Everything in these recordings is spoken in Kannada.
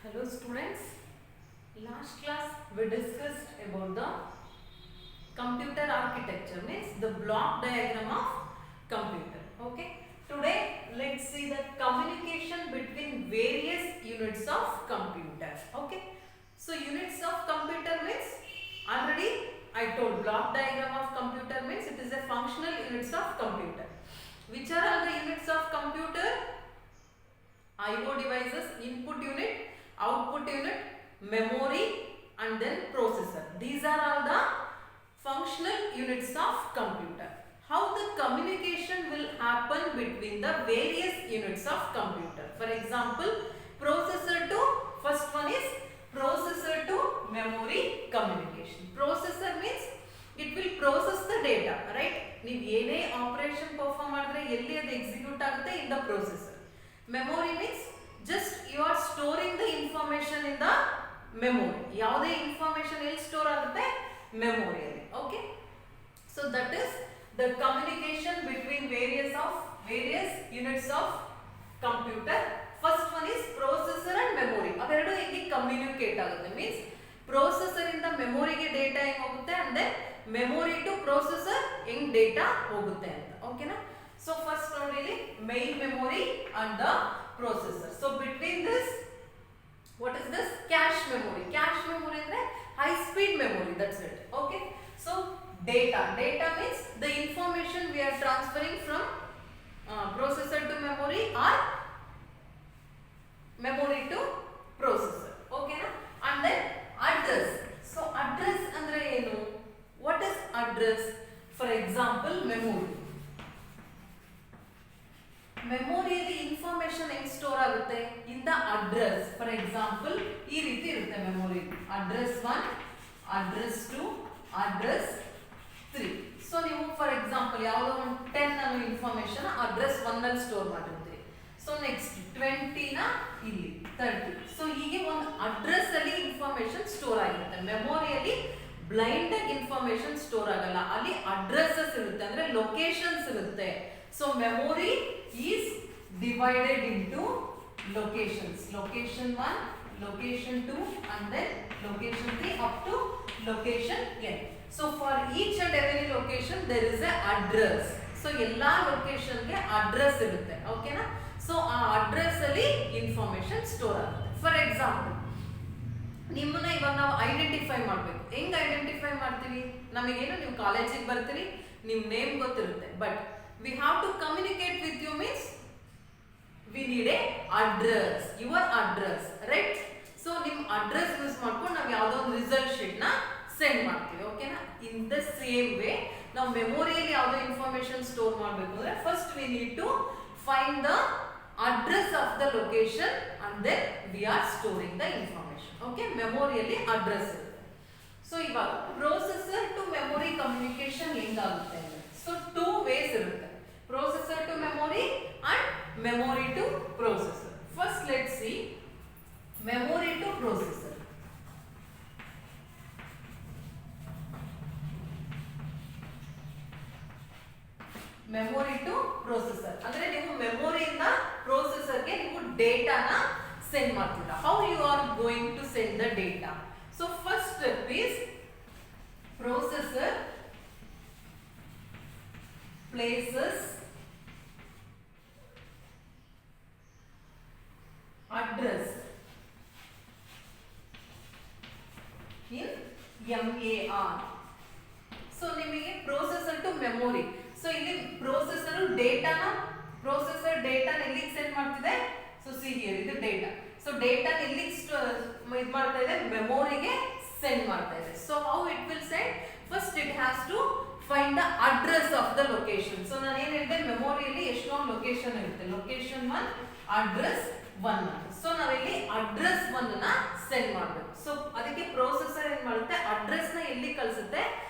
Hello students, last class we discussed about the computer architecture, means the block diagram of computer. Okay, today let's see the communication between various units of computer. Okay, so units of computer means already I told block diagram of computer means it is a functional units of computer. Which are all the units of computer? IO devices, input unit, output unit, memory and then processor. These are all the functional units of computer. How the communication will happen between the various units of computer. For example, processor to, first one is processor to memory communication. Processor means it will process the data, right? ನೀವು ಏನೇ ಆಪರೇಷನ್ ಪರ್ಫಾರ್ಮ್ ಮಾಡಿದ್ರೆ ಎಲ್ಲಿ ಅದು ಎಕ್ಸಿಕ್ಯೂಟ್ ಆಗುತ್ತೆ in the processor. Memory means just you are storing the information in the memory. ಯಾವುದೇ information ಎಲ್ಲಿ ಸ್ಟೋರ್ ಆಗುತ್ತೆ memory ಅಲ್ಲಿ. Okay, so that is the communication between various units of computer. First one is processor and memory. ಅವೆರಡು ಹೇಗೆ ಕಮ್ಯುನಿಕೇಟ್ ಆಗುತ್ತೆ means processor ಇಂದ ಮೆಮೊರಿಗೆ ಡೇಟಾ ಹೆಂಗ್ ಹೋಗುತ್ತೆ and then memory to processor ಹೆಂಗ್ ಡೇಟಾ ಹೋಗುತ್ತೆ ಅಂತ. ಓಕೆನಾ? So first ನೋಡಿಲಿ main memory and the processor. So between this, what is this? Cache memory. Cache memory ಅಂದ್ರೆ high speed memory. That's it. Okay. So data. Data means the information we are transferring from processor to memory or memory to processor. Okay na? And then address. So address ಅಂದ್ರೆ ಏನು? What is address? For example, memory. ಮೆಮೊರಿಯಲ್ಲಿ ಇನ್ಫಾರ್ಮೇಶನ್ ಹೆಂಗ್ ಸ್ಟೋರ್ ಆಗುತ್ತೆ in the address. For example ಈ ರೀತಿ ಇರುತ್ತೆ memory, address 1, address 2, address 3. So ನೀವು ಫಾರ್ ಎಕ್ಸಾಂಪಲ್ ಯಾವುದೋ ಒಂದು 10 ಅನ್ನೋ ಇನ್ಫಾರ್ಮೇಶನ್ ಅಡ್ರೆಸ್ 1 ನಲ್ಲಿ ಸ್ಟೋರ್ ಮಾಡಿರ್ತೀರಿ. ಸೊ ನೆಕ್ಸ್ಟ್ 20 ನ ಇಲ್ಲಿ 30. ಸೊ ಹೀಗೆ ಒಂದು ಅಡ್ರೆಸ್ ಅಲ್ಲಿ ಇನ್ಫಾರ್ಮೇಶನ್ ಸ್ಟೋರ್ ಆಗಿರುತ್ತೆ. ಮೆಮೊರಿಯಲ್ಲಿ ಬ್ಲೈಂಡ್ ಆಗಿ ಇನ್ಫಾರ್ಮೇಶನ್ ಸ್ಟೋರ್ ಆಗಲ್ಲ, ಅಲ್ಲಿ ಅಡ್ರೆಸಸ್ ಇರುತ್ತೆ ಅಂದ್ರೆ ಲೊಕೇಶನ್ಸ್ ಇರುತ್ತೆ. So memory is divided into locations. Location 1, location 2 and then location 3 up to location n. So for each and every location there is a address. So ella location ge address irutte. Okay na? So aa address alli information store agutte. For example, ನಿಮ್ಮನ್ನ ಇವಾಗ ನಾವು ಐಡೆಂಟಿಫೈ ಮಾಡಬೇಕು. ಹೆಂಗ್ ಐಡೆಂಟಿಫೈ ಮಾಡ್ತೀವಿ? ನಮಗೇನು ನೀವು ಕಾಲೇಜಿಗೆ ಬರ್ತೀರಿ, ನಿಮ್ಮ ನೇಮ್ ಗೊತ್ತಿರುತ್ತೆ, but we have to communicate with you means we need a address, your address, right? So nim address use ಮಾಡ್ಕೊಂಡು ನಾವು ಯಾವುದೋ ಒಂದು ರಿಸಲ್ಟ್ ಶೀಟ್ ನ ಸೆಂಡ್ ಮಾಡ್ತೀವಿ. ಓಕೆನಾ? ಇನ್ ದ ಸೇಮ್ ವೇ ನಾವು ಮೆಮೊರಿಯಲ್ಲಿ ಯಾವುದೋ ಇನ್ಫಾರ್ಮೇಶನ್ ಸ್ಟೋರ್ ಮಾಡಬೇಕು ಅಂದ್ರೆ first we need to find the address of the location and then we are storing the information. Okay, ಮೆಮೊರಿಯಲ್ಲಿ ಅಡ್ರೆಸ್ ಇರುತ್ತೆ. ಸೊ ಇವಾಗ ಪ್ರೊಸೆಸರ್ ಟು ಮೆಮೊರಿ ಕಮ್ಯುನಿಕೇಶನ್ ಹೆಂಗಾಗುತ್ತೆ ಅಂದ್ರೆ, ಸೊ 2 ways ಇರುತ್ತೆ, processor to memory and memory to processor. First let's see memory to processor. Memory to processor ಅಂದ್ರೆ ನೀವು ಮೆಮೊರಿಯಿಂದ ಪ್ರೊಸೆಸರ್ಗೆ ನೀವು ಡೇಟಾನ ಸೆಂಡ್ ಮಾಡ್ತೀರಾ. How you are going to send the data? So first step is processor places address in MAR. So ನಿಮಗೆ processor to memory. So ಇಲ್ಲಿ processor ಡೇಟಾನ ಎಲ್ಲಿಗೆ ಸೆಂಡ್ ಮಾಡ್ತಿದೆ? ಸೊ see here ಇದು ಡೇಟಾ. ಸೊ ಡೇಟಾ ಎಲ್ಲಿಗೆ ಇದು ಮಾಡ್ತಾ ಇದೆ? ಮೆಮೊರಿಗೆ ಸೆಂಡ್ ಮಾಡ್ತಾ ಇದೆ. So how it will send? First it has to find the address of the location. So ನಾನು ಏನು ಹೇಳಿದೆ, ಮೆಮೊರಿಯಲ್ಲಿ ಎಷ್ಟೊಂದು ಲೊಕೇಶನ್ ಇರುತ್ತೆ. Location 1, address 1. ಸೊ ನಾವಿಲ್ಲಿ ಅಡ್ರೆಸ್ 1 ನ ಸೆಂಡ್ ಮಾಡಬೇಕು. ಸೊ ಅದಕ್ಕೆ ಪ್ರೊಸೆಸರ್ ಏನ್ ಮಾಡುತ್ತೆ, ಅಡ್ರೆಸ್ ನ ಎಲ್ಲಿ ಕಳಿಸುತ್ತೆ?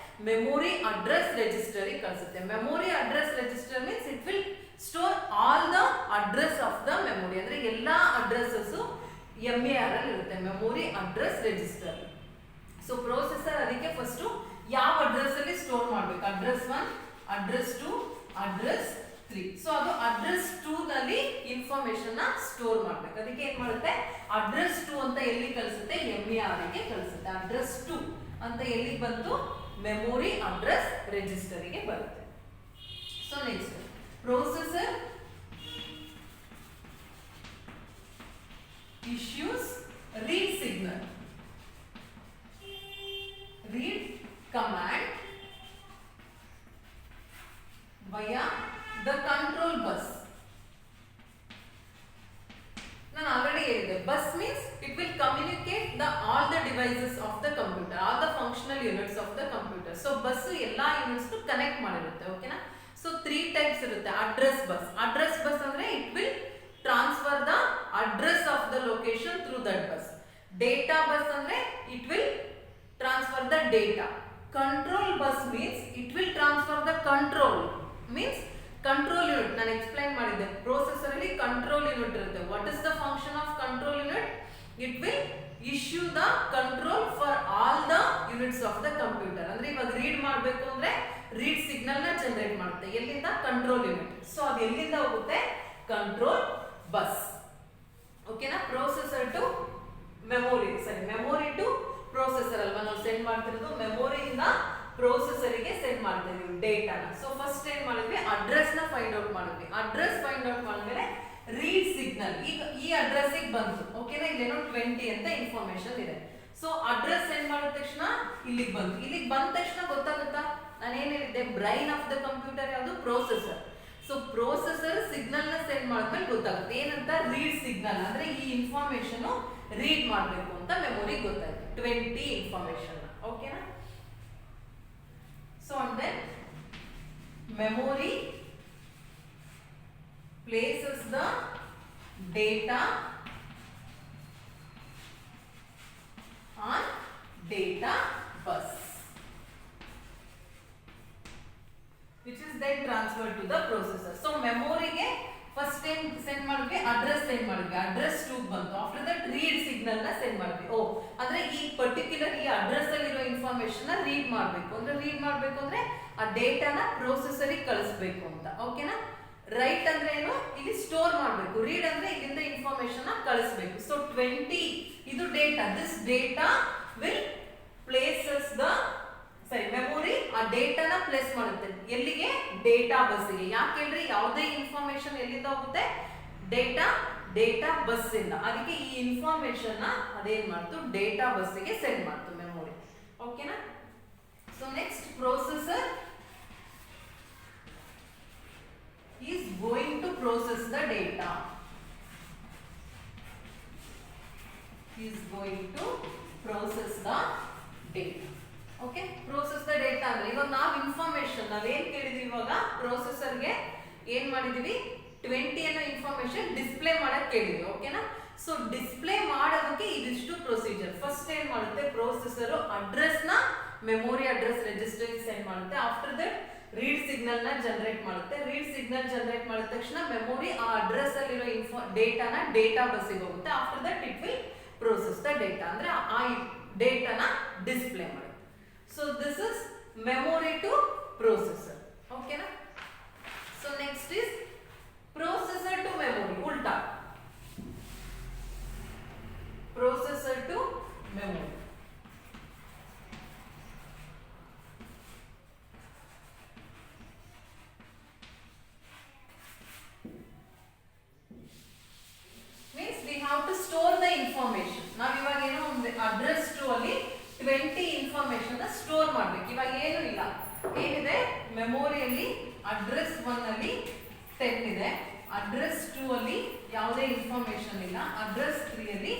ಮೆಮೊರಿ ಅಡ್ರೆಸ್ ರಿಜಿಸ್ಟರ್ ಗೆ ಕಳಿಸುತ್ತೆ. Memory address register means it will store all the address of the memory, ಅಂದ್ರೆ ಎಲ್ಲಾ ಅಡ್ರೆಸಸ್ MAR ಅಲ್ಲಿ ಇರುತ್ತೆ, memory address register. So processor ಅದಕ್ಕೆ ಫಸ್ಟ್ ಯಾವ ಅಡ್ರೆಸ್ ಅಲ್ಲಿ ಸ್ಟೋರ್ ಮಾಡಬೇಕು? Address 1, address 2, address 3. ಸೊ ಅದು ಅಡ್ರೆಸ್ 2 ನಲ್ಲಿ ಇನ್ಫಾರ್ಮೇಶನ್ ಸ್ಟೋರ್ ಮಾಡಬೇಕು. ಅದಕ್ಕೆ ಏನ್ ಮಾಡುತ್ತೆ, ಅಡ್ರೆಸ್ 2 ಅಂತ ಎಲ್ಲಿ ಕಳಿಸುತ್ತೆ, MER ಗೆ ಕಳಿಸುತ್ತೆ. ಅಡ್ರೆಸ್ 2 ಅಂತ ಎಲ್ಲಿ ಬಂತು, ಮೆಮೊರಿ ಅಡ್ರೆಸ್ ರಿಜಿಸ್ಟರ್ ಗೆ ಬರುತ್ತೆ. So next processor issues read signal. Read command via the control bus. ನಾನು ಆಲ್ರೆಡಿ ಹೇಳಿದೆ, bus means it will communicate all the devices of the computer, all the functional units of the computer. So bus ಎಲ್ಲಾ ಯೂನಿಟ್ಸ್ ಕನೆಕ್ಟ್ ಮಾಡಿರುತ್ತೆ. ಓಕೆನಾ. ಸೊ 3 ಟೈಪ್ಸ್ ಇರುತ್ತೆ. ಅಡ್ರೆಸ್ ಬಸ್ ಅಂದ್ರೆ it will transfer the address of the location through that bus. Data bus ಅಂದ್ರೆ it will transfer the data. Control bus means it will transfer the control, means control unit. ನಾನು ಎಕ್ಸ್ಪ್ಲೈನ್ ಮಾಡಿದ್ದೆ, ಪ್ರೊಸೆಸರ್ ಅಲ್ಲಿ ಕಂಟ್ರೋಲ್ ಯೂನಿಟ್ ಇರುತ್ತೆ. What is the function of control unit? It will issue the control for all the units of the computer. ಅಂದ್ರೆ ಇವಾಗ ರೀಡ್ ಮಾಡಬೇಕು ಅಂದ್ರೆ ರೀಡ್ ಸಿಗ್ನಲ್ ನ ಜನರೇಟ್ ಮಾಡುತ್ತೆ. ಎಲ್ಲಿಂದ? Control unit. ಸೊ ಅದು ಎಲ್ಲಿಂದ ಹೋಗುತ್ತೆ? Control bus. ಓಕೆನಾ. ಪ್ರೊಸೆಸರ್ ಟು ಮೆಮೊರಿ, ಸರಿ, ಮೆಮೊರಿ ಟು ಪ್ರೊಸೆಸರ್ ಅಲ್ವಾ ನಾವು ಸೆಂಡ್ ಮಾಡ್ತಿರೋದು. ಮೆಮೊರಿಯಿಂದ ಪ್ರೊಸೆಸರ್ ಗೆ ಸೆಂಡ್ ಮಾಡ್ತಾ ಇದೀವಿ ಡೇಟಾನ. ಸೊ ಫಸ್ಟ್ ಏನ್ ಮಾಡಿದ್ವಿ, ಅಡ್ರೆಸ್ ನ ಫೈಂಡ್ ಔಟ್ ಮಾಡಿದ್ವಿ. ಅಡ್ರೆಸ್ ಫೈಂಡ್ ಔಟ್ ಮಾಡಿದ್ಮೇಲೆ ರೀಡ್ ಸಿಗ್ನಲ್ ಈಗ ಈ ಅಡ್ರೆಸ್ ಗೆ ಬಂತು. ಓಕೆನಾ. ಇಲ್ಲೇನೋ 20 ಅಂತ ಇನ್ಫಾರ್ಮೇಶನ್ ಇದೆ. ಸೊ ಅಡ್ರೆಸ್ ಸೆಂಡ್ ಮಾಡಿದ ತಕ್ಷಣ ಇಲ್ಲಿಗೆ ಬಂತು. ಇಲ್ಲಿಗೆ ಬಂದ ತಕ್ಷಣ ಗೊತ್ತಾಗುತ್ತಾ, ನಾನು ಏನ್ ಹೇಳಿದ್ದೆ, ಬ್ರೈನ್ ಆಫ್ ದ ಕಂಪ್ಯೂಟರ್ ಯಾವುದು? ಪ್ರೊಸೆಸರ್. ಸೊ ಪ್ರೊಸೆಸರ್ ಸಿಗ್ನಲ್ ನ ಸೆಂಡ್ ಮಾಡಿದ್ಮೇಲೆ ಗೊತ್ತಾಗುತ್ತೆ ಏನಂತ, ರೀಡ್ ಸಿಗ್ನಲ್. ಅಂದ್ರೆ ಈ ಇನ್ಫಾರ್ಮೇಶನ್ ರೀಡ್ ಮಾಡಬೇಕು ಅಂತ ಮೆಮೊರಿ ಗೊತ್ತಾಯ್ತು, 20 ಇನ್ಫಾರ್ಮೇಶನ್. ಓಕೆನಾ. So and then memory places the data on data bus, which is then transferred to the processor. So memory ಗೆ ಫಸ್ಟ್ ಟೈಮ್ ಸೆಂಡ್ ಮಾಡಿದ್ವಿ, ಅಡ್ರೆಸ್ ಸೆಂಡ್ ಮಾಡಿದ್ವಿ, ಅಡ್ರೆಸ್ 2 ಬಂತು. ಆಫ್ಟರ್ ದಟ್ ರೀಡ್ ಸಿಗ್ನಲ್ ನ ಸೆಂಡ್ ಮಾಡಿದ್ವಿ. ಓ ಅಂದ್ರೆ ಈ ಪರ್ಟಿಕ್ಯುಲರ್ ಈ ಅಡ್ರೆಸ್ ಅಲ್ಲಿ ಇರೋ ಇನ್ಫಾರ್ಮೇಶನ್ ನ ರೀಡ್ ಮಾಡಬೇಕು ಅಂದ್ರೆ ಆ ಡೇಟಾನ ಪ್ರೊಸೆಸರ್ ಗೆ ಕಳಿಸಬೇಕು ಅಂತ. ಓಕೆನಾ. ರೈಟ್ ಅಂದ್ರೆ ಏನು, ಇಲ್ಲಿ ಸ್ಟೋರ್ ಮಾಡಬೇಕು. ರೀಡ್ ಅಂದ್ರೆ ಇಲ್ಲಿಂದ ಇನ್ಫಾರ್ಮೇಶನ್ ನ ಕಳಿಸಬೇಕು. ಸೊ 20 ಇದು data. This data will places the, ಸರಿ, ಮೆಮೊರಿ ಆ ಡೇಟಾನ ಪ್ಲೇಸ್ ಮಾಡುತ್ತೆ. ಎಲ್ಲಿಗೆ? ಡೇಟಾ ಬಸ್ಗೆ. ಯಾಕೆ ಹೇಳ್ರಿ, ಯಾವುದೇ ಇನ್ಫಾರ್ಮೇಶನ್ ಎಲ್ಲಿಂದ ಹೋಗುತ್ತೆ? ಡೇಟಾ ಬಸ್ ಇಂದ. ಅದಕ್ಕೆ ಈ ಇನ್ಫಾರ್ಮೇಶನ್ ನ ಅದೇನ್ ಮಾಡ್ತು, ಡೇಟಾ ಬಸ್ಗೆ ಸೆಂಡ್ ಮಾಡ್ತು ಮೆಮೊರಿ. ಓಕೆನಾ. So next processor is going to process the data. Is going to process the data. Okay. Process the data ಅಂದ್ರೆ ಇವಾಗ ನಾವು ಇನ್ಫಾರ್ಮೇಶನ್ ನಾವೇನ್ ಕೇಳಿದ್ವಿ, ಇವಾಗ ಪ್ರೊಸೆಸರ್ ಗೆ ಏನ್ ಮಾಡಿದೀವಿ, 20 ಅನ್ನೋ ಇನ್ಫಾರ್ಮೇಶನ್ ಡಿಸ್ಪ್ಲೇ ಮಾಡಕ್ ಕೇಳಿದ್ವಿ. ಓಕೆನಾ. ಸೊ ಡಿಸ್ಪ್ಲೇ ಮಾಡೋದಕ್ಕೆ ಇದಿಷ್ಟು ಪ್ರೊಸೀಜರ್. ಫಸ್ಟ್ ಏನ್ ಮಾಡುತ್ತೆ, ಪ್ರೊಸೆಸರ್ ಅಡ್ರೆಸ್ ನ ಮೆಮೊರಿ ಅಡ್ರೆಸ್ ರಿಜಿಸ್ಟರ್ ಗೆ ಸೆಂಡ್ ಮಾಡುತ್ತೆ. ಆಫ್ಟರ್ ದಟ್ ರೀಡ್ ಸಿಗ್ನಲ್ ನ ಜನರೇಟ್ ಮಾಡುತ್ತೆ. ರೀಡ್ ಸಿಗ್ನಲ್ ಜನರೇಟ್ ಮಾಡಿದ ತಕ್ಷಣ ಮೆಮೊರಿ ಆ ಅಡ್ರೆಸ್ ಅಲ್ಲಿರೋ ಡೇಟಾನ ಡೇಟಾ ಬಸ್ ಗೆ ಹೋಗುತ್ತೆ. After that it will process the data, ಅಂದ್ರೆ ಆ ಡೇಟಾನ ಡಿಸ್ಪ್ಲೇ ಮಾಡುತ್ತೆ. So this is memory to processor. Okay na. So next is processor to memory. Ulta. Processor to memory. Means we have to store the information. Now ಇವಾಗ ಏನು address to ಅಲ್ಲಿ 20 ಇನ್ಫಾರ್ಮೇಶನ್ ಸ್ಟೋರ್ ಮಾಡಬೇಕು. ಇವಾಗ ಏನು ಇಲ್ಲ, ಏನಿದೆ, ಮೆಮೊರಿಯಲ್ಲಿ ಅಡ್ರೆಸ್ 1 ಅಲ್ಲಿ 10 ಇದೆ, ಅಡ್ರೆಸ್ 2 ಅಲ್ಲಿ ಯಾವುದೇ ಇನ್ಫಾರ್ಮೇಶನ್ ಇಲ್ಲ, ಅಡ್ರೆಸ್ 3 ಅಲ್ಲಿ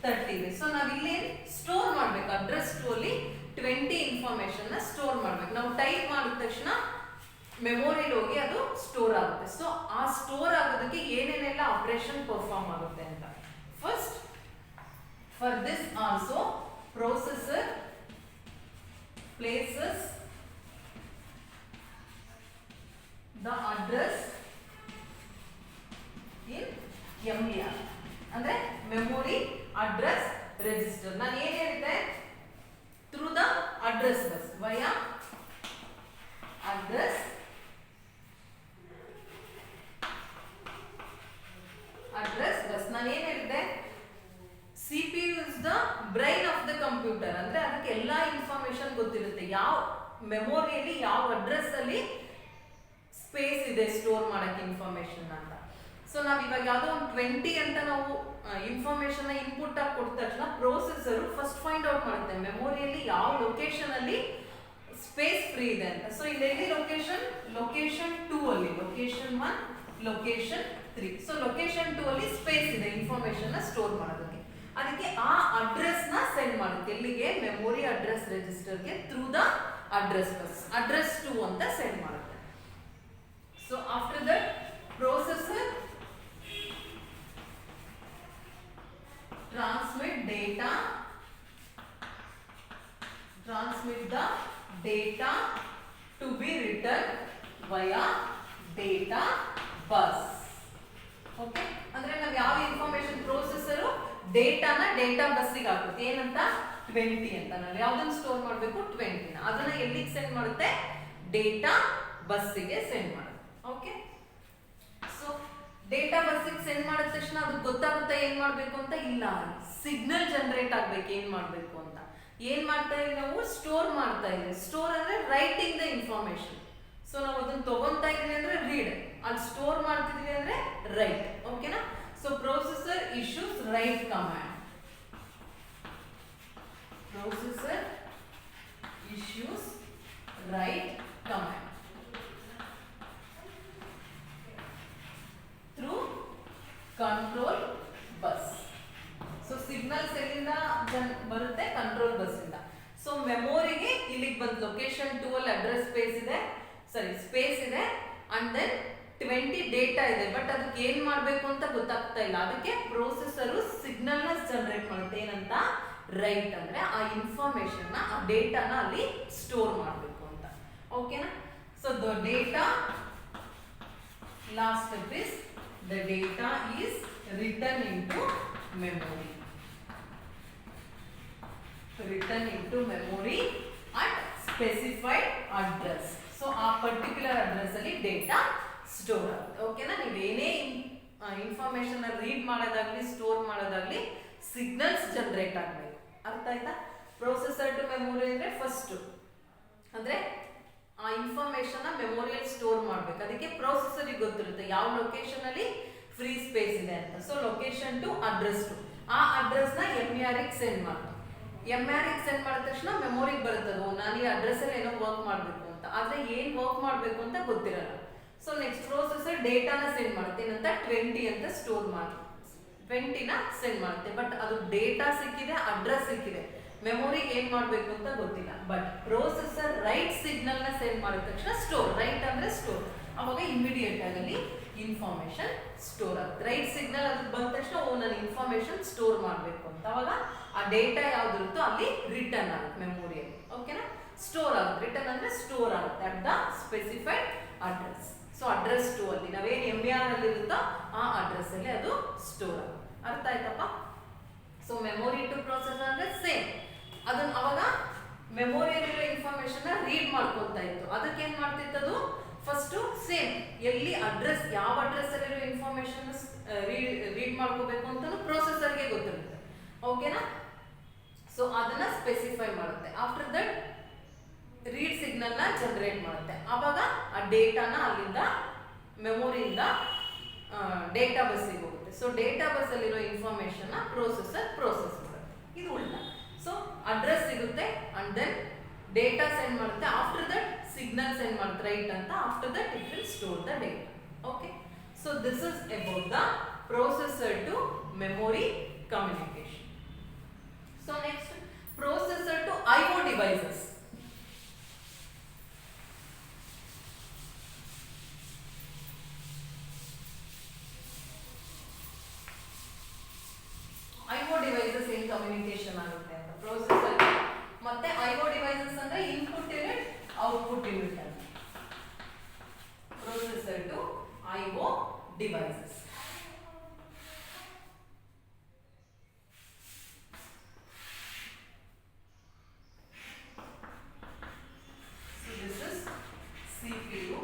30 ಇದೆ. ಸೊ ನಾವು ಇಲ್ಲಿ ಸ್ಟೋರ್ ಮಾಡಬೇಕು. ಅಡ್ರೆಸ್ 2 ಅಲ್ಲಿ 20 ಇನ್ಫಾರ್ಮೇಶನ್ ನ ಸ್ಟೋರ್ ಮಾಡಬೇಕು. ನಾವು ಟೈಪ್ ಮಾಡಿದ ತಕ್ಷಣ ಮೆಮೊರಿಲಿ ಹೋಗಿ ಅದು ಸ್ಟೋರ್ ಆಗುತ್ತೆ. ಸೊ ಆ ಸ್ಟೋರ್ ಆಗೋದಕ್ಕೆ ಏನೇನೆಲ್ಲ ಆಪರೇಷನ್ ಪರ್ಫಾರ್ಮ್ ಆಗುತ್ತೆ ಅಂತ. First, for this also processor places the address in MER, ಅಂದ್ರೆ memory address register. ನಾನು ಏನು ಹೇಳಿದೆ, through the address bus, via address address bus. ನಾನು ಏನು ಹೇಳಿದೆ, CPU is the brain of the computer. ಅಂದ್ರೆ ಅದಕ್ಕೆ ಎಲ್ಲಾ ಇನ್ಫಾರ್ಮೇಶನ್ ಗೊತ್ತಿರುತ್ತೆ, ಯಾವ ಮೆಮೊರಿಯಲ್ಲಿ ಯಾವ ಅಡ್ರೆಸ್ ಅಲ್ಲಿ ಸ್ಪೇಸ್ ಇದೆ ಸ್ಟೋರ್ ಮಾಡಕ್ಕೆ ಇನ್ಫಾರ್ಮೇಶನ್ ಅಂತ. ಸೊ ನಾವು ಇವಾಗ ಯಾವುದೋ ಒಂದು 20 ಅಂತ ನಾವು ಇನ್ಫಾರ್ಮೇಶನ್ ಇನ್ಪುಟ್ ಆಗಿ ಕೊಟ್ಟ ತಕ್ಷಣ ಪ್ರೊಸೆಸರ್ ಫಸ್ಟ್ ಫೈಂಡ್ ಔಟ್ ಮಾಡುತ್ತೆ ಮೆಮೊರಿಯಲ್ಲಿ ಯಾವ ಲೊಕೇಶನ್ ಅಲ್ಲಿ ಸ್ಪೇಸ್ ಫ್ರೀ ಇದೆ ಅಂತ. ಸೊ ಇಲ್ಲಿ ಲೊಕೇಶನ್ 2 ಅಲ್ಲಿ, ಲೊಕೇಶನ್ 1, ಲೊಕೇಶನ್ 3. ಸೊ ಲೊಕೇಶನ್ 2 ಅಲ್ಲಿ ಸ್ಪೇಸ್ ಇದೆ ಇನ್ಫಾರ್ಮೇಶನ್ ನ ಸ್ಟೋರ್ ಮಾಡೋದಕ್ಕೆ. ಅದಕ್ಕೆ ಆ ಅಡ್ರೆಸ್ ನ ಸೆಂಡ್ ಮಾಡುತ್ತೆ ಎಲ್ಲಿಗೆ, ಮೆಮೊರಿ ಅಡ್ರೆಸ್ ರಿಜಿಸ್ಟರ್ಗೆ through the address bus. Address 2 ಅಂತ ಸೆಂಡ್ ಮಾಡುತ್ತೆ. So after that processor transmit the data to be written via data bus. Okay, ಅಂದ್ರೆ ನಾವು ಯಾವ ಇನ್ಫಾರ್ಮೇಶನ್ ಪ್ರೊಸೆಸರ್ ಡೇಟಾನ ಡೇಟಾ ಬಸ್ಸಿಗೆ ಹಾಕುತ್ತೆ. ಏನಂತ 20 ಅಂತ. ನಾವು ಯಾವ್ದನ್ನ ಸ್ಟೋರ್ ಮಾಡಬೇಕು, 20 ನ. ಅದನ್ನ ಎಲ್ಲಿಗೆ ಸೆಂಡ್ ಮಾಡುತ್ತೆ, ಡೇಟಾ ಬಸ್ಸಿಗೆ ಸೆಂಡ್ ಮಾಡುತ್ತೆ. ಓಕೆ, ಸೊ ಡೇಟಾ ಬಸ್ಸಿಗೆ ಸೆಂಡ್ ಮಾಡಿದ ತಕ್ಷಣ ಅದು ಗೊತ್ತಾಗುತ್ತೆ ಏನ್ ಮಾಡ್ಬೇಕು ಅಂತ. ಇಲ್ಲ, ಸಿಗ್ನಲ್ ಜನರೇಟ್ ಆಗ್ಬೇಕು ಏನ್ ಮಾಡ್ಬೇಕು ಅಂತ. ಏನ್ ಮಾಡ್ತಾ ಇದೀವಿ ನಾವು, ಸ್ಟೋರ್ ಮಾಡ್ತಾ ಇದೀವಿ. ಸ್ಟೋರ್ ಅಂದ್ರೆ ರೈಟಿಂಗ್ ದ ಇನ್ಫಾರ್ಮೇಶನ್. ಸೊ ನಾವು ಅದನ್ನ ತಗೊಂತಾ ಇದೀವಿ ಅಂದ್ರೆ ರೀಡ್, ಅಲ್ಲಿ ಸ್ಟೋರ್ ಮಾಡ್ತಿದೀವಿ ಅಂದ್ರೆ ರೈಟ್. ಓಕೆನಾ. So processor issues right command. Processor issues right command through control bus. So signals ಎಲ್ಲಿಂದ ಬರುತ್ತೆ, ಕಂಟ್ರೋಲ್ ಬಸ್ ಇಂದ. ಸೊ ಮೆಮೊರಿಗೆ ಇಲ್ಲಿಗೆ ಬಂದು ಲೊಕೇಶನ್ 2 ಅಲ್ಲಿ ಅಡ್ರೆಸ್ ಸ್ಪೇಸ್ ಇದೆ ಅಂಡ್ ದೆನ್ 20 ಡೇಟಾ ಇದೆ. ಬಟ್ ಅದಕ್ಕೆ ಏನ್ ಮಾಡ್ಬೇಕು ಅಂತ ಗೊತ್ತಾಗ್ತಾ ಇಲ್ಲ. ಅದಕ್ಕೆ ಪ್ರೊಸೆಸರ್ ಸಿಗ್ನಲ್ ನ ಜನರೇಟ್ ಮಾಡುತ್ತೆ. ಏನಂತ, ರೈಟ್. ಅಂದ್ರೆ ಆ ಇನ್ಫಾರ್ಮೇಶನ್ ನ, ಆ ಡೇಟಾನ ಅಲ್ಲಿ ಸ್ಟೋರ್ ಮಾಡಬೇಕು ಅಂತ. ಓಕೆನಾ. So the data, last step is the data is written into memory. Written into memory at specified address. So ಆ ಪರ್ಟಿಕ್ಯುಲರ್ ಅಡ್ರೆಸ್ ಅಲ್ಲಿ ಡೇಟಾ ಸ್ಟೋರ್ ಆಗುತ್ತೆ. ಓಕೆನಾ. ನೀವು ಏನೇ ಇನ್ಫಾರ್ಮೇಶನ್ ರೀಡ್ ಮಾಡೋದಾಗ್ಲಿ ಸ್ಟೋರ್ ಮಾಡೋದಾಗ್ಲಿ ಸಿಗ್ನಲ್ಸ್ ಜನರೇಟ್ ಆಗಬೇಕು. ಅರ್ಥ ಆಯ್ತಾ. ಪ್ರೊಸೆಸರ್ ಟು ಮೆಮೊರಿ ಅಂದ್ರೆ ಫಸ್ಟ್ ಅಂದ್ರೆ ಆ ಇನ್ಫಾರ್ಮೇಶನ್ ಮೆಮೊರಿಯಲ್ಲಿ ಸ್ಟೋರ್ ಮಾಡ್ಬೇಕು. ಅದಕ್ಕೆ ಪ್ರೊಸೆಸರ್ ಗೊತ್ತಿರುತ್ತೆ ಯಾವ ಲೊಕೇಶನ್ ಅಲ್ಲಿ ಫ್ರೀ ಸ್ಪೇಸ್ ಇದೆ ಅಂತ. ಸೊ ಲೊಕೇಶನ್ ಟು ಅಡ್ರೆಸ್ 2, ಆ ಅಡ್ರೆಸ್ ನ MR ಗೆ ಸೆಂಡ್ ಮಾಡ್ತಾರೆ. MR ಗೆ ಸೆಂಡ್ ಮಾಡಿದ ತಕ್ಷಣ ಮೆಮೊರಿಗೆ ಬರುತ್ತೆ, ನಾನು ಈ ಅಡ್ರೆಸ್ ಅಲ್ಲಿ ಏನೋ ವರ್ಕ್ ಮಾಡಬೇಕು ಅಂತ. ಆದ್ರೆ ಏನ್ ವರ್ಕ್ ಮಾಡಬೇಕು ಅಂತ ಗೊತ್ತಿರಲ್ಲ. ಸೊ ನೆಕ್ಸ್ಟ್ ಪ್ರೊಸೆಸರ್ ಡೇಟಾನ ಸೆಂಡ್ ಮಾಡುತ್ತೆ. ಏನಂತ 20 ಅಂತ ಸ್ಟೋರ್ ಮಾಡಿ 20 ನ ಸೆಂಡ್ ಮಾಡುತ್ತೆ. ಬಟ್ ಅದು ಡೇಟಾ ಸಿಕ್ಕಿದೆ, ಅಡ್ರೆಸ್ ಸಿಕ್ಕಿದೆ, ಮೆಮೊರಿಗೆ ಏನ್ ಮಾಡ್ಬೇಕು ಅಂತ ಗೊತ್ತಿಲ್ಲ. ಬಟ್ ಪ್ರೊಸೆಸರ್ ರೈಟ್ ಸಿಗ್ನಲ್ ನ ಸೆಂಡ್ ಮಾಡಿದ ತಕ್ಷಣ ಸ್ಟೋರ್, ರೈಟ್ ಅಂದ್ರೆ ಸ್ಟೋರ್, ಅವಾಗ ಇಮಿಡಿಯೇಟ್ ಆಗಿ ಇನ್ಫಾರ್ಮೇಶನ್ ಸ್ಟೋರ್ ಆಗುತ್ತೆ. ರೈಟ್ ಸಿಗ್ನಲ್ ಅದು ಬಂದ ತಕ್ಷಣ ನಾನು ಇನ್ಫಾರ್ಮೇಶನ್ ಸ್ಟೋರ್ ಮಾಡಬೇಕು ಅಂತ. ಅವಾಗ ಆ ಡೇಟಾ ಯಾವ್ದಿರುತ್ತೋ ಅಲ್ಲಿ ರಿಟರ್ನ್ ಆಗುತ್ತೆ ಮೆಮೊರಿಯಲ್ಲಿ. ಓಕೆನಾ. ಸ್ಟೋರ್ ಆಗುತ್ತೆ. ರಿಟರ್ನ್ ಅಂದ್ರೆ ಸ್ಟೋರ್ ಆಗುತ್ತೆ at the specified address. So address 2 ಅಲ್ಲಿ ನಾವೇನು MR ಅಲ್ಲಿ ಇರುತ್ತೋ ಆ ಅಡ್ರೆಸ್ ಅಲ್ಲಿ ಅದು ಸ್ಟೋರ್ ಆಗುತ್ತೆ. ಅರ್ಥ ಆಯ್ತಪ್ಪ. ಸೊ ಮೆಮೊರಿ ಟು ಪ್ರೊಸೆಸರ್ ಅಂದ್ರೆ ಸೇಮ್. ಅದನ್ನ ಅವಾಗ ಮೆಮೊರಿಯಲ್ಲಿರೋ ಇನ್ಫಾರ್ಮೇಶನ್ ರೀಡ್ ಮಾಡ್ಕೊತಾ ಇತ್ತು. ಅದಕ್ಕೆ ಏನ್ ಮಾಡ್ತಿತ್ತು, ಅದು ಫಸ್ಟ್ ಸೇಮ್ ಎಲ್ಲಿ ಅಡ್ರೆಸ್, ಯಾವ ಅಡ್ರೆಸ್ ಅಲ್ಲಿರೋ ಇನ್ಫಾರ್ಮೇಶನ್ ರೀಡ್ ಮಾಡ್ಕೋಬೇಕು ಅಂತ ಪ್ರೊಸೆಸರ್ಗೆ ಗೊತ್ತಿರುತ್ತೆ. ಓಕೆನಾ. ಸೊ ಅದನ್ನ ಸ್ಪೆಸಿಫೈ ಮಾಡುತ್ತೆ. ಆಫ್ಟರ್ ದಟ್ ರೀಡ್ ಸಿಗ್ನಲ್ ನ ಜನರೇಟ್ ಮಾಡುತ್ತೆ. ಅವಾಗ ಆ ಡೇಟಾನ ಅಲ್ಲಿಂದ ಮೆಮೊರಿಯಿಂದ ಡೇಟಾ ಬಸ್ಸಿಗೆ ಹೋಗುತ್ತೆ. ಸೊ ಡೇಟಾ ಬಸ್ ಅಲ್ಲಿರೋ ಇನ್ಫಾರ್ಮೇಶನ್ ನ ಪ್ರೊಸೆಸರ್ ಪ್ರೋಸೆಸ್ ಮಾಡುತ್ತೆ. ಇದು ಉಲ್ಟಾ. ಸೊ ಅಡ್ರೆಸ್ ಸಿಗುತ್ತೆ ಅಂಡ್ ದೆನ್ ಡೇಟಾ ಸೆಂಡ್ ಮಾಡುತ್ತೆ. ಆಫ್ಟರ್ ದಟ್ ಸಿಗ್ನಲ್ ಸೆಂಡ್ ಮಾಡುತ್ತೆ ರೈಟ್ ಅಂತ. After that it will store the data. Okay. So this is about the processor to memory communication. So next processor to IO devices. IO devices ಏನ್ ಕಮ್ಯುನಿಕೇಶನ್ ಆಗುತ್ತೆ ಅಂತ. ಪ್ರೊಸೆಸರ್ ಮತ್ತೆ IO ಡಿವೈಸಸ್ ಅಂದ್ರೆ ಇನ್ಪುಟ್ ಯೂನಿಟ್, ಔಟ್ಪುಟ್ ಯೂನಿಟ್ ಅಂತ. Processor to IO devices. So this is CPU.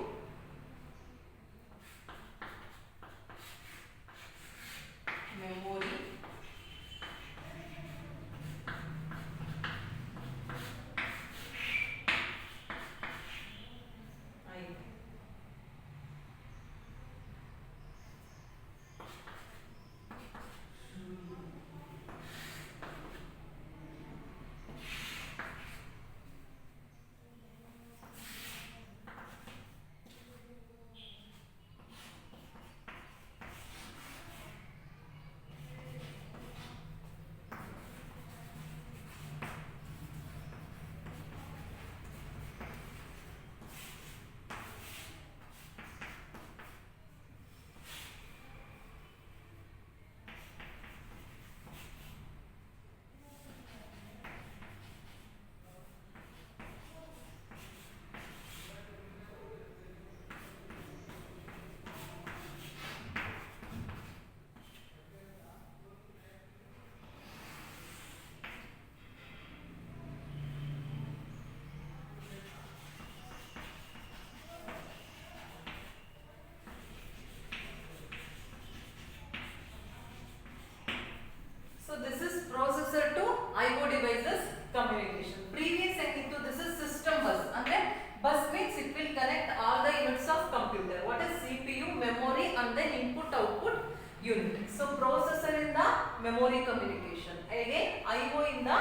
processor ಇಂದ memory communication, again IO ಇಂದ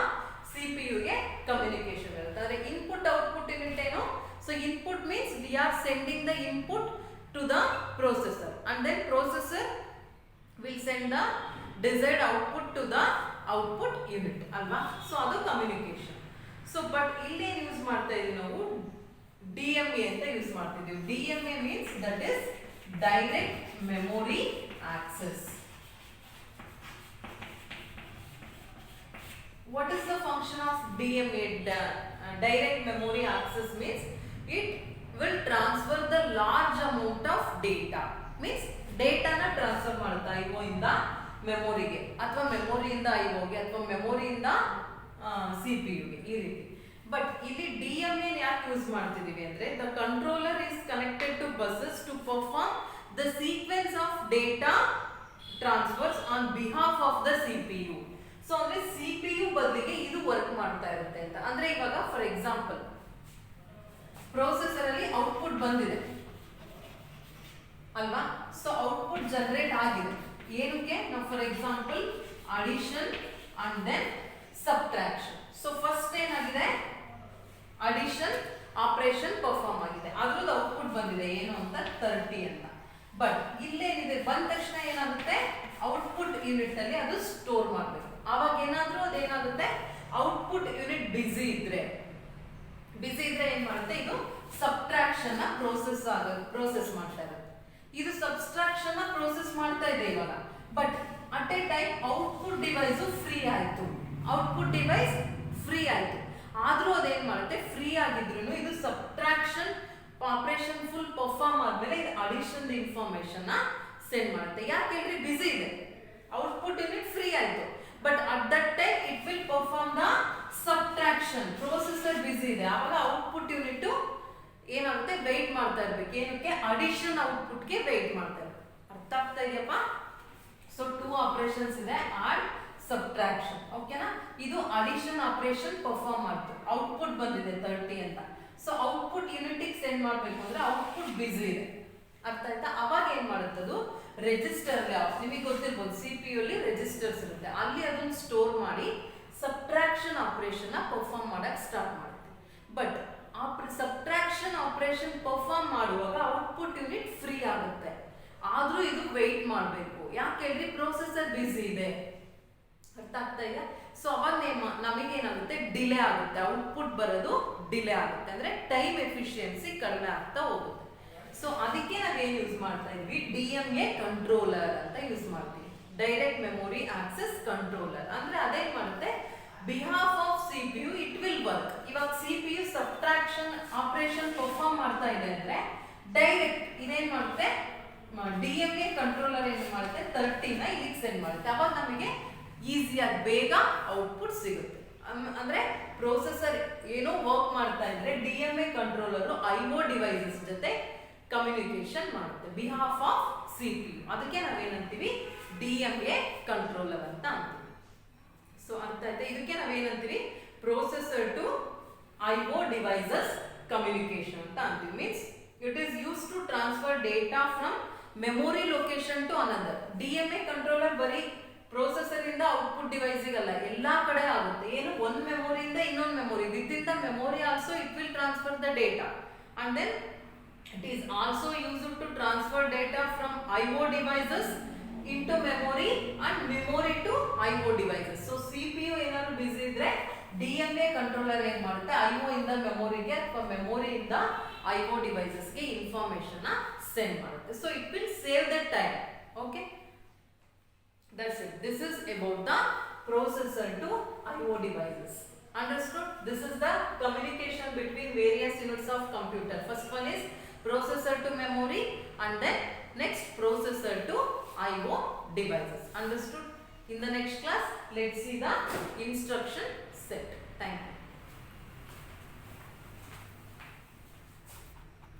CPU ಗೆ communication ಇರುತ್ತೆ. ಅಂದ್ರೆ input output unit ಏನು? So input means we are sending the input to the processor and then processor will send the desired output to the output unit ಅಲ್ವಾ. ಸೊ ಅದು communication. ಸೊ ಬಟ್ ಇಲ್ಲಿ ಯೂಸ್ ಮಾಡ್ತಾ ಇದೀವಿ ನಾವು DMA ಅಂತ ಯೂಸ್ ಮಾಡ್ತಿದ್ದೀವಿ. DMA means that is direct memory access. What is the function of DMA? Direct memory access means it will transfer the large amount of data. Means data na transfer ಮಾಡುತ್ತಾ IO ಇಂದ ಮೆಮೊರಿಗೆ ಅಥವಾ ಮೆಮೊರಿಯಿಂದ IOಗೆ ಅಥವಾ ಮೆಮೊರಿಯಿಂದ CPUಗೆ ಈ ರೀತಿ. ಬಟ್ ಇಲ್ಲಿ DMA ಯಾಕೆ ಯೂಸ್ ಮಾಡ್ತಿದೀವಿ ಅಂದ್ರೆ the controller is connected to buses to perform the sequence of data transfers on behalf of the CPU. So ಅಂದ್ರೆ CPU ಬದಲಿಗೆ ಇದು ವರ್ಕ್ ಮಾಡ್ತಾ ಇರುತ್ತೆ ಅಂತ. ಅಂದ್ರೆ ಇವಾಗ ಫಾರ್ ಎಕ್ಸಾಂಪಲ್ ಪ್ರೊಸೆಸರ್ ಅಲ್ಲಿ ಔಟ್ಪುಟ್ ಬಂದಿದೆ ಅಲ್ವಾ. ಸೊ ಔಟ್ಪುಟ್ ಜನರೇಟ್ ಆಗಿದೆ ಏನಕ್ಕೆ? ನಾವು for example addition and then subtraction. So first ಏನಾಗಿದೆ? ಅಡಿಷನ್ ಆಪರೇಷನ್ ಪರ್ಫಾರ್ಮ್ ಆಗಿದೆ, ಅದ್ರದ್ದು ಔಟ್ಪುಟ್ ಬಂದಿದೆ ಏನು ಅಂತ 30 ಅಂತ. ಬಟ್ ಇಲ್ಲೇನಿದೆ ಬಂದ ತಕ್ಷಣ ಏನಾಗುತ್ತೆ? ಔಟ್ಪುಟ್ ಯೂನಿಟ್ ಅಲ್ಲಿ ಅದು ಸ್ಟೋರ್ ಮಾಡಬೇಕು. ಆವಾಗ ಏನಾದ್ರೂ ಅದೇನಾಗುತ್ತೆ? ಔಟ್ಪುಟ್ ಯೂನಿಟ್ ಬಿಸಿ ಇದ್ರೆ ಏನ್ ಮಾಡುತ್ತೆ? ಇದು ಸಬ್ಟ್ರಾಕ್ಷನ್ ನ ಪ್ರೋಸೆಸ್ ಮಾಡ್ತಾ ಇರುತ್ತೆ. ಇದು ಸಬ್ಟ್ರಾಕ್ಷನ್ ನ ಪ್ರೋಸೆಸ್ ಮಾಡ್ತಾ ಇದೆ ಇವಾಗ. But at A time output device free ಆಯ್ತು. ಆದ್ರೂ ಅದೇನ್ ಮಾಡುತ್ತೆ? ಫ್ರೀ ಆಗಿದ್ರು ಇದು ಸಬ್ಟ್ರಾಕ್ಷನ್ ಆಪರೇಷನ್ ಫುಲ್ ಪರ್ಫಾರ್ಮ್ ಆದ್ಮೇಲೆ ಇದು ಅಡಿಷನ್ ಇನ್ಫಾರ್ಮೇಶನ್ ನ ಸೆಂಡ್ ಮಾಡುತ್ತೆ. ಯಾಕೆ ಹೇಳ್ರಿ? ಬಿಸಿ ಇದೆ, ಔಟ್ಪುಟ್ ಯೂನಿಟ್ ಫ್ರೀ ಆಯ್ತು. But at that time it will perform the subtraction. Processor busy ಇದೆ, ಆವಾಗ ಔಟ್ಪುಟ್ ಯೂನಿಟ್ ಏನಾಗುತ್ತೆ? ವೆಯ್ಟ್ ಮಾಡ್ತಾ ಇರ್ಬೇಕು. ಏನಕ್ಕೆ? ಅಡಿಷನ್ ಔಟ್ಪುಟ್ ಗೆ ವೆಯ್ಟ್ ಮಾಡ್ತಾ ಇರ್ಬೇಕು. ಅರ್ಥ ಆಗ್ತಾ ಇದೆಯಪ್ಪ? ಸೊ 2 ಆಪರೇಷನ್ಸ್ ಇದೆ, ಆಡ್ ಸಬ್ಟ್ರಾಕ್ಷನ್. ಓಕೆನಾ? ಇದು ಅಡಿಷನ್ ಆಪರೇಷನ್ ಪರ್ಫಾರ್ಮ್ ಮಾಡ್ತು, ಔಟ್ಪುಟ್ ಬಂದಿದೆ 30 ಅಂತ. ಸೊ ಔಟ್ಪುಟ್ ಯೂನಿಟ್ ಸೆಂಡ್ ಮಾಡಬೇಕು ಅಂದ್ರೆ ಔಟ್ಪುಟ್ ಬಿಸಿ ಇದೆ. ಅರ್ಥ ಆಯ್ತಾ? ಅವಾಗ ಏನ್ ಮಾಡುತ್ತದು? ರೆಜಿಸ್ಟರ್, ನಿಮಗೆ ಗೊತ್ತಿರ್ಬೋದು CPU ಅಲ್ಲಿ ರೆಜಿಸ್ಟರ್ಸ್ ಇರುತ್ತೆ, ಅಲ್ಲಿ ಅದನ್ನ ಸ್ಟೋರ್ ಮಾಡಿ ಸಬ್ಟ್ರಾಕ್ಷನ್ ಆಪರೇಷನ್ ನ ಪರ್ಫಾರ್ಮ್ ಮಾಡಕ್ ಸ್ಟಾರ್ಟ್ ಮಾಡುತ್ತೆ. ಬಟ್ ಸಬ್ಟ್ರಾಕ್ಷನ್ ಆಪರೇಷನ್ ಪರ್ಫಾರ್ಮ್ ಮಾಡುವಾಗ ಔಟ್ಪುಟ್ ಯೂನಿಟ್ ಫ್ರೀ ಆಗುತ್ತೆ, ಆದ್ರೂ ಇದು ವೆಯ್ಟ್ ಮಾಡಬೇಕು. ಯಾಕೆ ಹೇಳ್ರಿ? ಪ್ರೊಸೆಸರ್ ಬಿಸಿ ಇದೆ. ಅರ್ಥ ಆಗ್ತಾ ಇದೆ? ಸೊ ಅವಾಗ ನಮಗೇನಾಗುತ್ತೆ? ಡಿಲೇ ಆಗುತ್ತೆ, ಔಟ್ಪುಟ್ ಬರೋದು ಡಿಲೇ ಆಗುತ್ತೆ. ಅಂದ್ರೆ ಟೈಮ್ ಎಫಿಷಿಯನ್ಸಿ ಕಡಿಮೆ ಆಗ್ತಾ ಹೋಗುತ್ತೆ. ಸೊ ಅದಕ್ಕೆ ನಾವೇನ್ ಯೂಸ್ ಮಾಡ್ತಾ ಇದ್ವಿ? DMA ಕಂಟ್ರೋಲರ್ ಅಂತ ಯೂಸ್ ಮಾಡ್ತೀವಿ. ಡೈರೆಕ್ಟ್ ಮೆಮೊರಿ ಆಕ್ಸೆಸ್ ಕಂಟ್ರೋಲರ್ ಅಂದ್ರೆ ಅದೇನ್ ಮಾಡುತ್ತೆ? Behalf of CPU it will work. ಇವಾಗ CPU ಸಬ್ಟ್ರಾಕ್ಷನ್ ಆಪರೇಷನ್ ಪರ್ಫಾರ್ಮ್ ಮಾಡ್ತಾ ಇದೆ ಅಂದ್ರೆ ಡೈರೆಕ್ಟ್ ಇದೇನ್ ಮಾಡುತ್ತೆ? DMA ಕಂಟ್ರೋಲರ್ ಏನ್ ಮಾಡುತ್ತೆ? 30 ನ ಇಲ್ಲಿಗೆ ಸೆಂಡ್ ಮಾಡುತ್ತೆ. ಅವಾಗ ನಮಗೆ ಈಸಿಯಾಗಿ ಬೇಗ ಔಟ್ಪುಟ್ ಸಿಗುತ್ತೆ. ಅಂದ್ರೆ ಪ್ರೊಸೆಸರ್ ಏನೋ ವರ್ಕ್ ಮಾಡ್ತಾ ಇದ್ರೆ DMA ಕಂಟ್ರೋಲರ್ IO ಡಿವೈಸಸ್ ಜೊತೆ ಕಮ್ಯುನಿಕೇಶನ್ ಮಾಡುತ್ತೆ ಬಿಹಾಫ್ ಆಫ್ CPU. ಅದಕ್ಕೆ ನಾವೇನಂತೀವಿ? DMA ಕಂಟ್ರೋಲರ್ ಅಂತ ಅಂತೀವಿ. ಸೊ ಅರ್ಥ ಆಯ್ತಾ? ಇದಕ್ಕೆ ನಾವೇನಂತೀವಿ? Processor to IO devices communication ಅಂತ ಅಂತೀವಿ. Means it is use to transfer data from memory location to another. DMA controller ಬರೀ ಪ್ರೊಸೆಸರ್ ಇಂದ ಔಟ್ಪುಟ್ ಡಿವೈಸ್ ಗೆಲ್ಲ ಎಲ್ಲಾ ಕಡೆ ಆಗುತ್ತೆ. ಏನು? ಒಂದು ಮೆಮೊರಿಯಿಂದ ಇನ್ನೊಂದು memory, with in the memory also it will transfer the data and then it is also used to transfer data from IO devices into memory and memory to IO devices. So CPU ಏನಾದ್ರು ಬಿಸಿ ಇದ್ರೆ DMA ಕಂಟ್ರೋಲರ್ ಏನ್ ಮಾಡುತ್ತೆ? IO ಇಂದ ಮೆಮೊರಿಗೆ ಅಥವಾ ಮೆಮೊರಿ ಇಂದ IO ಡಿವೈಸಸ್ ಗೆ ಇನ್ಫಾರ್ಮೇಶನ್ ನ ಸೆಂಡ್ ಮಾಡುತ್ತೆ. So it will save the time. Okay, that's it. This is about the processor to IO devices. Understood? This is the communication between various units of computer. First one is processor to memory and then next processor to IO devices. Understood? In the next class, let's see the instruction set.